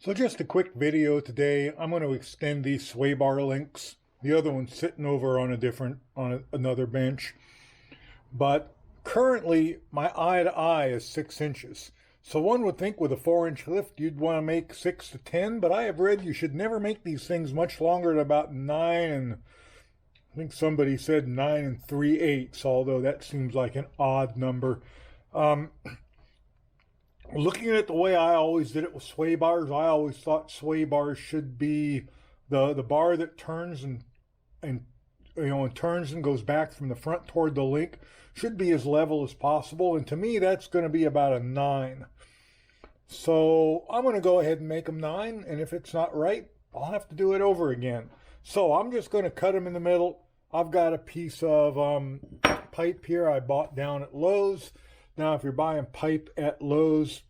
So just a quick video today. I'm going to extend these sway bar links. The other one's sitting over on another bench. But currently my eye to eye is 6 inches. So one would think with a 4-inch lift you'd want to make 6 to 10, but I have read you should never make these things much longer than about 9 and I think somebody said 9 3/8, although that seems like an odd number. Looking at the way I always did it with sway bars, I always thought sway bars should be the bar that turns and turns and goes back from the front toward the link should be as level as possible. And to me, that's going to be about a 9. So I'm going to go ahead and make them 9. And if it's not right, I'll have to do it over again. So I'm just going to cut them in the middle. I've got a piece of pipe here I bought down at Lowe's. Now, if you're buying pipe at Lowe's,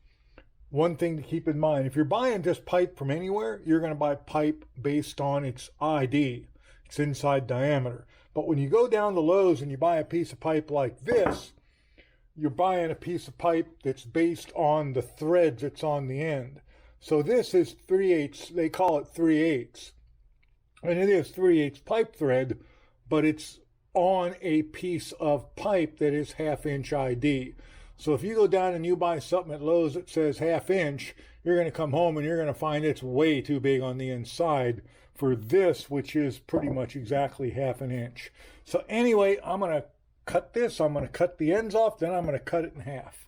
one thing to keep in mind, if you're buying just pipe from anywhere, you're going to buy pipe based on its ID, its inside diameter. But when you go down to Lowe's and you buy a piece of pipe like this, you're buying a piece of pipe that's based on the threads that's on the end. So this is 3/8, they call it 3/8. And it is 3/8 pipe thread, but it's on a piece of pipe that is 1/2 inch ID. So if you go down and you buy something at Lowe's that says 1/2 inch, you're going to come home and you're going to find it's way too big on the inside for this, which is pretty much exactly 1/2 inch. So anyway, I'm going to cut this. I'm going to cut the ends off, then I'm going to cut it in half.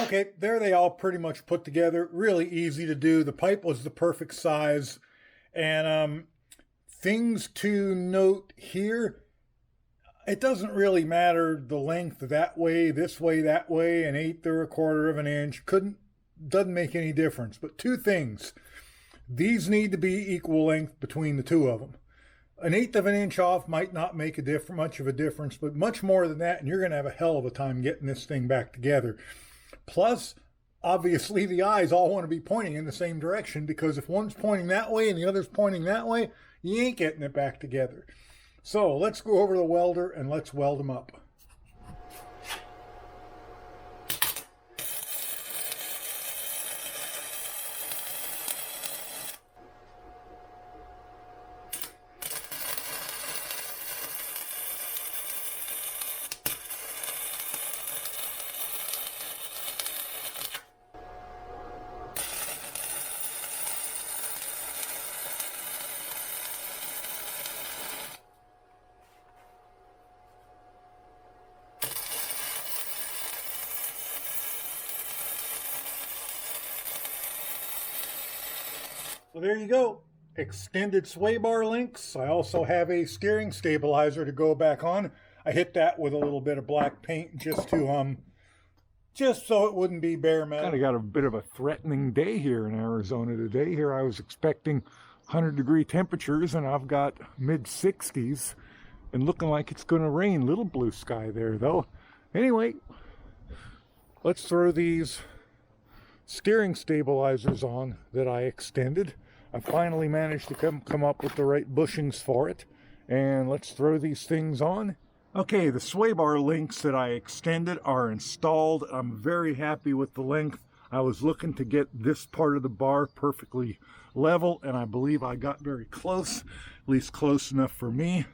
Okay, there they all pretty much put together. Really easy to do. The pipe was the perfect size. And things to note here, it doesn't really matter the length that way, this way, that way, 1/8 or 1/4 of an inch. Doesn't make any difference. But two things. These need to be equal length between the two of them. 1/8 of an inch off might not make much of a difference, but much more than that, and you're going to have a hell of a time getting this thing back together. Plus, obviously, the eyes all want to be pointing in the same direction, because if one's pointing that way and the other's pointing that way, you ain't getting it back together. So let's go over to the welder and let's weld them up. So there you go, extended sway bar links. I also have a steering stabilizer to go back on. I hit that with a little bit of black paint just so it wouldn't be bare metal. Kind of got a bit of a threatening day here in Arizona today. Here I was expecting 100-degree temperatures, and I've got mid-60s and looking like it's going to rain. Little blue sky there though. Anyway, let's throw these steering stabilizers on that I extended. I finally managed to come up with the right bushings for it, and let's throw these things on. Okay, the sway bar links that I extended are installed. I'm very happy with the length. I was looking to get this part of the bar perfectly level, and I believe I got very close, at least close enough for me.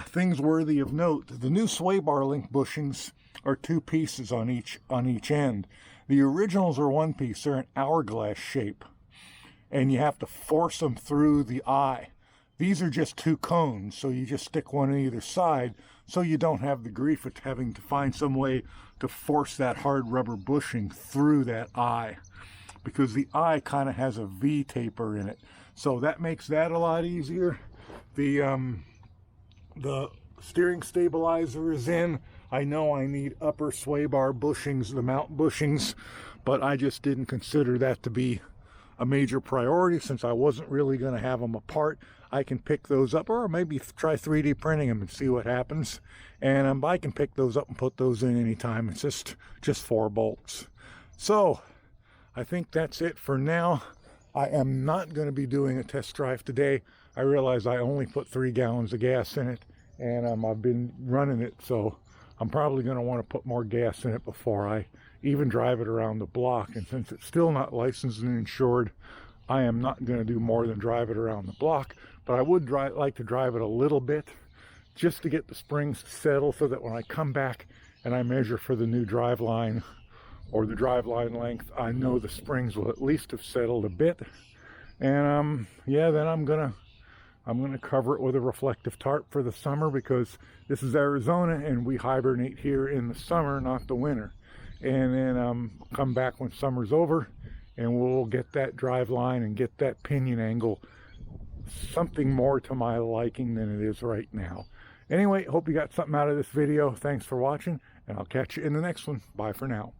Things worthy of note: the new sway bar link bushings are 2 pieces on each end. The originals are 1 piece. They're an hourglass shape, and you have to force them through the eye. These are just 2 cones, so you just stick one on either side. so you don't have the grief of having to find some way to force that hard rubber bushing through that eye, because the eye kind of has a V taper in it. So that makes that a lot easier. The steering stabilizer is in. I know I need upper sway bar bushings, the mount bushings, but I just didn't consider that to be a major priority since I wasn't really going to have them apart. I can pick those up, or maybe try 3D printing them and see what happens. And I can pick those up and put those in anytime. It's just 4 bolts. So I think that's it for now. I am not going to be doing a test drive today. I realize I only put 3 gallons of gas in it, and I've been running it, so I'm probably going to want to put more gas in it before I even drive it around the block. And since it's still not licensed and insured, I am not going to do more than drive it around the block. But I would like to drive it a little bit just to get the springs to settle, so that when I come back and I measure for the new drive line or the drive line length, I know the springs will at least have settled a bit. And yeah, then I'm gonna cover it with a reflective tarp for the summer, because this is Arizona and we hibernate here in the summer, not the winter. And then come back when summer's over, and we'll get that drive line and get that pinion angle something more to my liking than it is right now. Anyway, hope you got something out of this video. Thanks for watching, and I'll catch you in the next one. Bye for now.